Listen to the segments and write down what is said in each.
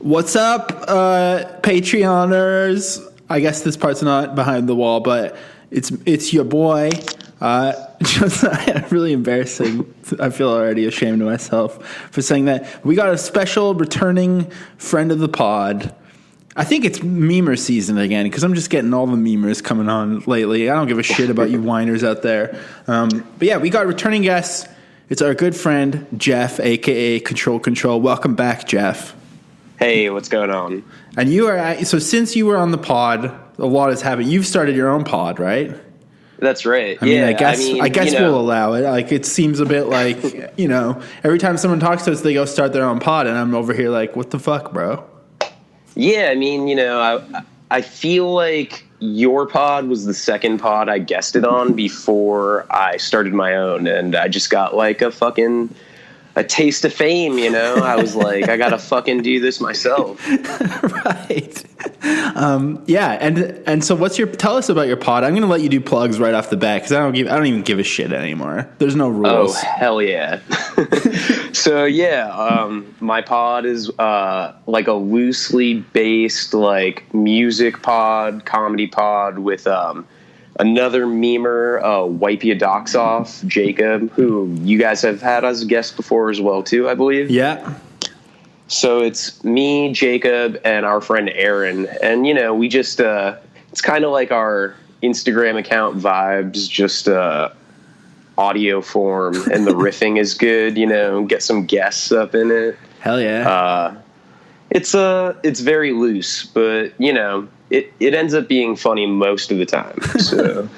What's up, Patreoners? I guess this part's not behind the wall, but it's your boy. Just really embarrassing. I feel already ashamed of myself for saying that. We got a special returning friend of the pod. I think it's memer season again because I'm just getting all the memers coming on lately. I don't give a shit about you whiners out there. But yeah, we got returning guests. It's our good friend, Jeff, a.k.a. Control. Welcome back, Jeff. Hey, what's going on? And you are so since you were on the pod, a lot has happened. You've started your own pod, right? That's right. I guess we'll allow it. Like, it seems a bit like, every time someone talks to us, they go start their own pod, and I'm over here like, what the fuck, bro? Yeah, I feel like your pod was the second pod I guested on before I started my own, and I just got like a taste of fame, I was like, I gotta fucking do this myself. Right. Yeah. And so tell us about your pod. I'm going to let you do plugs right off the bat because I don't even give a shit anymore. There's no rules. Oh, hell yeah. So yeah, my pod is, like a loosely based, like music pod, comedy pod with, another memer, Wipe Ya Docs Off, Jacob, who you guys have had as a guest before as well, too, I believe. Yeah. So it's me, Jacob, and our friend Aaron. And, we just, it's kind of like our Instagram account vibes, just audio form. And the riffing is good, get some guests up in it. Hell yeah. It's very loose, but, it ends up being funny most of the time. So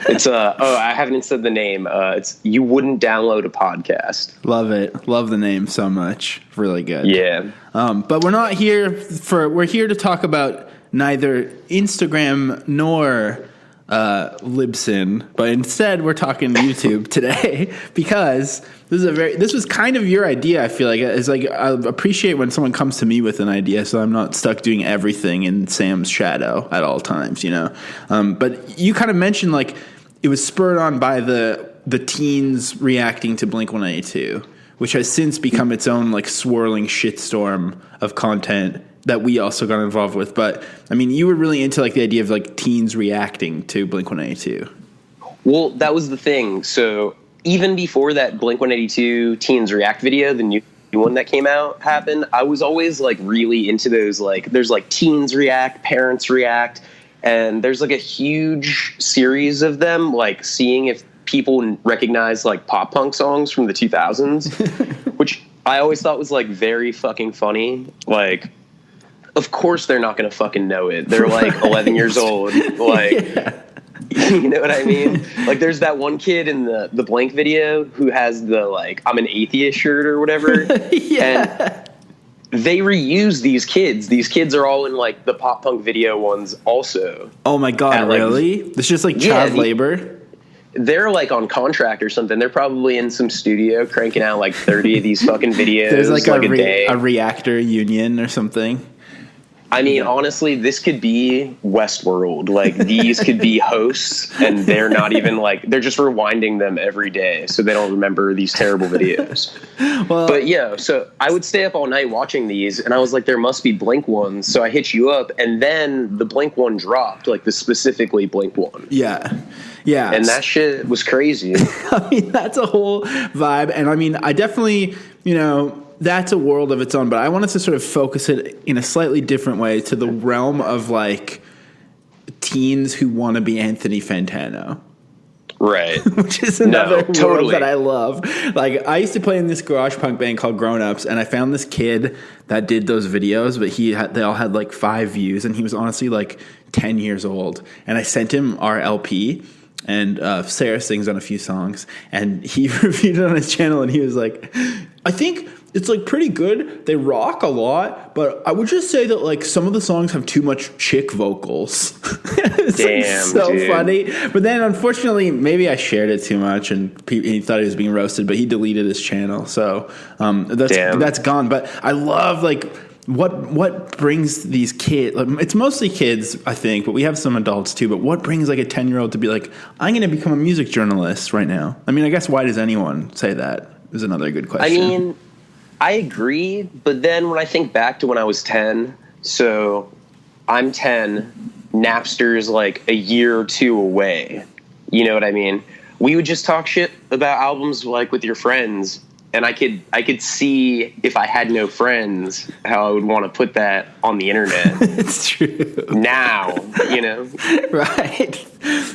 it's I haven't said the name. It's You Wouldn't Download a Podcast. Love it. Love the name so much. Really good. Yeah. But we're not here we're here to talk about neither Instagram nor Libsyn, but instead we're talking YouTube today because this was kind of your idea. I feel like it's like I appreciate when someone comes to me with an idea, so I'm not stuck doing everything in Sam's shadow at all times, But you kind of mentioned like it was spurred on by the teens reacting to Blink-182, which has since become its own like swirling shitstorm of content that we also got involved with. But I mean, you were really into like the idea of like teens reacting to Blink-182. Well, that was the thing. So even before that Blink-182 teens react video, the new one that came out happened, I was always like really into those, like there's like teens react, parents react, and there's like a huge series of them, like seeing if people recognize like pop punk songs from the 2000s, which I always thought was like very fucking funny. Like, of course they're not going to fucking know it. They're like 11 years old. Like, yeah. You know what I mean? Like, there's that one kid in the Blank video who has the, like, I'm an atheist shirt or whatever. Yeah. And they reuse these kids. These kids are all in, like, the pop punk video ones also. Oh, my God, really? It's just, like, child labor? They're, like, on contract or something. They're probably in some studio cranking out, like, 30 of these fucking videos. There's, like a day. A reactor union or something. I mean, honestly, this could be Westworld. Like, these could be hosts, and they're not even, like, they're just rewinding them every day so they don't remember these terrible videos. Well, but, yeah, so I would stay up all night watching these, and I was like, there must be Blink ones. So I hit you up, and then the Blink one dropped, like, the specifically Blink one. Yeah. Yeah. And that shit was crazy. I mean, that's a whole vibe. And, I mean, I definitely, that's a world of its own, but I wanted to sort of focus it in a slightly different way to the realm of like teens who want to be Anthony Fantano. Right. Which is another world that I love. Like, I used to play in this garage punk band called Grown Ups, and I found this kid that did those videos, but they all had like 5 views, and he was honestly like 10 years old. And I sent him our LP, and Sarah sings on a few songs, and he reviewed it on his channel, and he was like, I think it's like pretty good. They rock a lot, but I would just say that like some of the songs have too much chick vocals. It's Damn, like, so dude. funny. But then unfortunately, maybe I shared it too much and he thought he was being roasted, but he deleted his channel. So that's gone. But I love like what brings these kids, like, it's mostly kids, I think, but we have some adults too. But what brings like a 10-year-old to be like, I'm going to become a music journalist right now? I mean, I guess why does anyone say that is another good question. I mean, I agree, but then when I think back to when I was 10, so I'm 10, Napster's like a year or two away. You know what I mean? We would just talk shit about albums like with your friends, and I could see if I had no friends how I would want to put that on the internet. It's true. Now, you know. Right.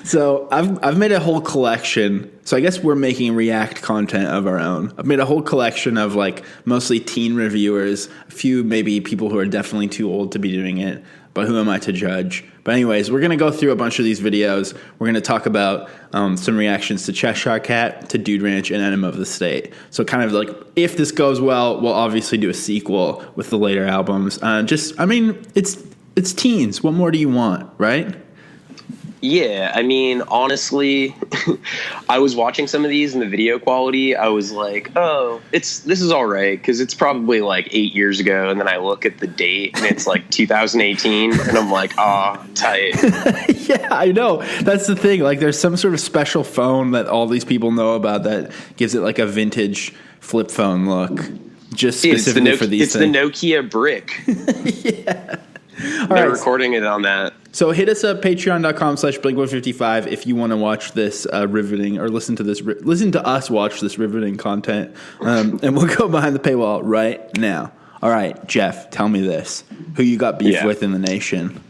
So I've made a whole collection. So I guess we're making React content of our own. I've made a whole collection of like mostly teen reviewers, a few maybe people who are definitely too old to be doing it, but who am I to judge? But anyways, we're going to go through a bunch of these videos. We're going to talk about some reactions to Cheshire Cat, to Dude Ranch, and Enema of the State. So kind of like, if this goes well, we'll obviously do a sequel with the later albums. It's teens. What more do you want, right? Yeah, I mean, honestly, I was watching some of these and the video quality. I was like, oh, this is all right, because it's probably like 8 years ago. And then I look at the date and it's like 2018, and I'm like, tight. Yeah, I know. That's the thing. Like, there's some sort of special phone that all these people know about that gives it like a vintage flip phone look, just specifically for these things. It's the Nokia brick. Yeah. They're recording it on that. So hit us up, patreon.com/Blink-155 if you want to watch this riveting, or listen to us watch this riveting content. And we'll go behind the paywall right now. All right, Jeff, tell me this. Who you got beef with in the nation?